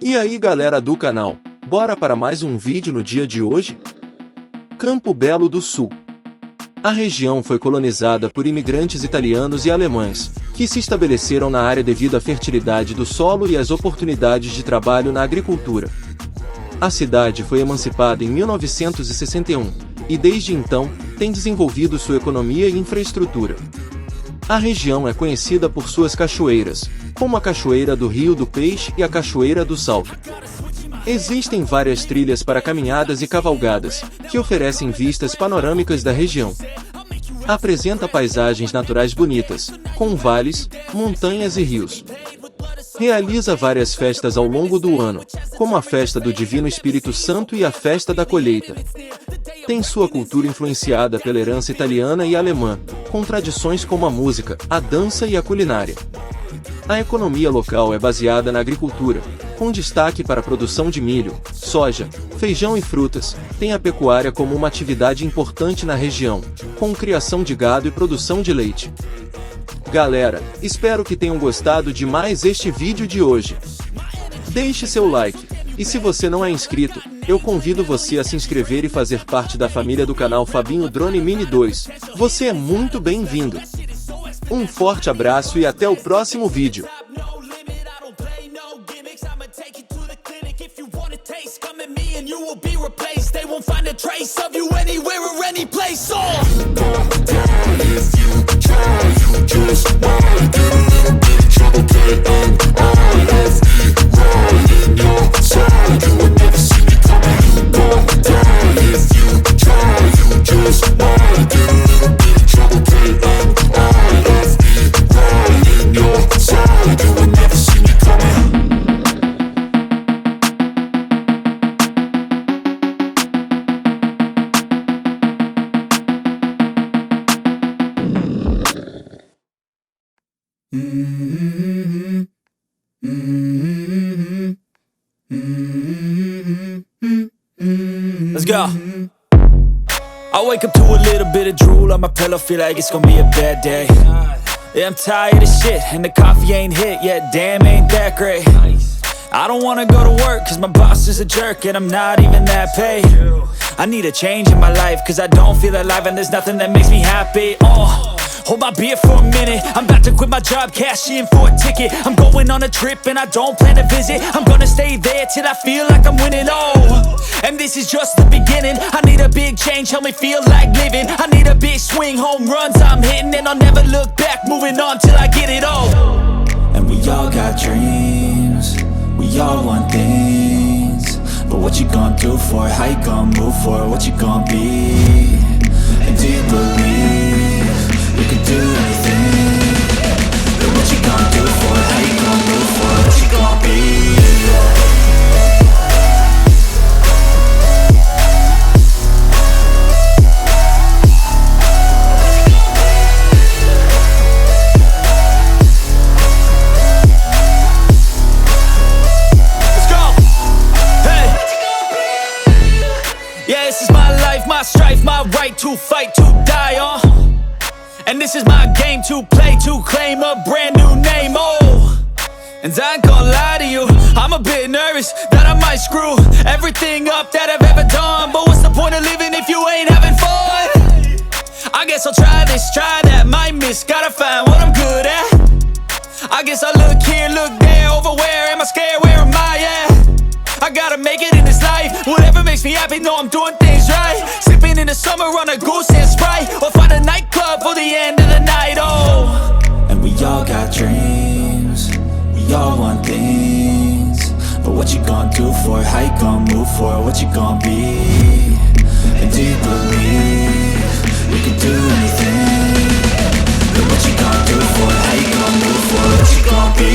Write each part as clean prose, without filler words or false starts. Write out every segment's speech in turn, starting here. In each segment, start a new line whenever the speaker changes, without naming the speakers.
E aí galera do canal, bora para mais um vídeo no dia de hoje? Campo Belo do Sul. A região foi colonizada por imigrantes italianos e alemães, que se estabeleceram na área devido à fertilidade do solo e às oportunidades de trabalho na agricultura. A cidade foi emancipada em 1961, e desde então, tem desenvolvido sua economia e infraestrutura. A região é conhecida por suas cachoeiras, como a Cachoeira do Rio do Peixe e a Cachoeira do Salto. Existem várias trilhas para caminhadas e cavalgadas, que oferecem vistas panorâmicas da região. Apresenta paisagens naturais bonitas, com vales, montanhas e rios. Realiza várias festas ao longo do ano, como a Festa do Divino Espírito Santo e a Festa da Colheita. Tem sua cultura influenciada pela herança italiana e alemã, com tradições como a música, a dança e a culinária. A economia local é baseada na agricultura, com destaque para a produção de milho, soja, feijão e frutas. Tem a pecuária como uma atividade importante na região, com criação de gado e produção de leite. Galera, espero que tenham gostado de mais este vídeo de hoje. Deixe seu like, e se você não é inscrito, eu convido você a se inscrever e fazer parte da família do canal Fabinho Drone Mini 2. Você é muito bem-vindo. Um forte abraço e até o próximo vídeo.
Let's go. I wake up to a little bit of drool on my pillow, feel like it's gonna be a bad day. Yeah, I'm tired of shit, and the coffee ain't hit yet, damn ain't that great. I don't wanna go to work, cause my boss is a jerk, and I'm not even that paid. I need a change in my life, cause I don't feel alive, and there's nothing that makes me happy. Hold my beer for a minute, I'm about to quit my job, cash in for a ticket. I'm going on a trip and I don't plan to visit. I'm gonna stay there till I feel like I'm winning, and this is just the beginning. I need a big change, help me feel like living. I need a big swing, home runs I'm hitting, and I'll never look back, moving on till I get it all. And we all got dreams, we all want things, but what you gonna do for it? How you gonna move for it? What you gonna be? And do you believe you can do anything? But what you gonna do for it? How you gonna move for it? What you gonna be? Let's go! Hey! Yeah, this is my life, my strife, my right to fight, to die on. And this is my game to play, to claim a brand new name, And I ain't gonna lie to you, I'm a bit nervous that I might screw everything up that I've ever done. But what's the point of living if you ain't having fun? I guess I'll try this, try that, might miss, gotta find what I'm good at. I guess I look here, look there, over where am I scared, where am I at? I gotta make it in this life, whatever makes me happy, know I'm doing things right. Sipping in the summer on a goose and Sprite, or find a nightclub for the end of the night, And we all got dreams, we all want things, but what you gonna do for it? How you gonna move for it? What you gonna be? And do you believe you can do anything? But what you gonna do for it? How you gonna move for it? What you gonna be?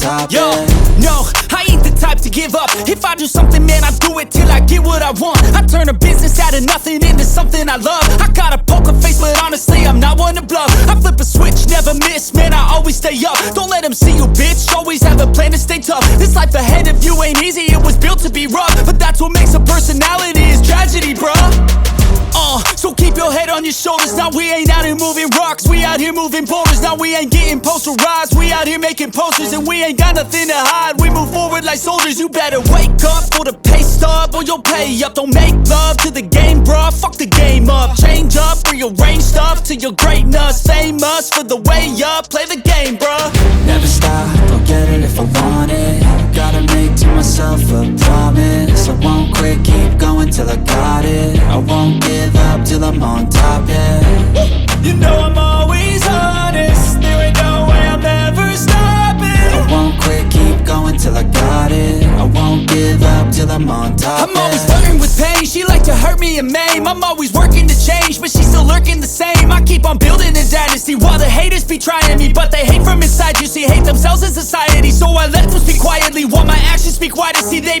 top,
Yo,
yeah.
no, I ain't the type to give up. If I do something, man, I do it till I get what I want. I turn a business out of nothing into something I love. I got a poker face, but honestly, I'm not one to bluff. I flip a switch, never miss, man, I always stay up. Don't let them see you, bitch, always have a plan to stay tough. This life ahead of you ain't easy, it was built to be rough. But that's what makes a personality, is tragedy, bruh. So keep your head on your shoulders. Now we ain't out here moving rocks, we out here moving boulders. Now we ain't getting posterized, we out here making posters. And we ain't got nothing to hide, we move forward like soldiers. You better wake up for the pay stub, or you'll pay up. Don't make love to the game, bruh, fuck the game up. Change up, rearrange stuff to your greatness. Famous for the way up, play the game, bruh.
Never stop, I'll get it if I want it. Gotta make to myself a promise. I won't quit, keep going till I got it. I won't give up till I'm on top, yeah.
You know I'm always honest, there ain't no way I'm ever stopping.
I won't quit, keep going till I got it. I won't give up till I'm on top,
I'm always flirting with pain, she like to hurt me and maim. I'm always working to change, but she's still lurking the same. I keep on building a dynasty while the haters be trying me. But they hate from inside, you see, hate themselves in society. So I let them speak quietly while my actions speak wider. See, they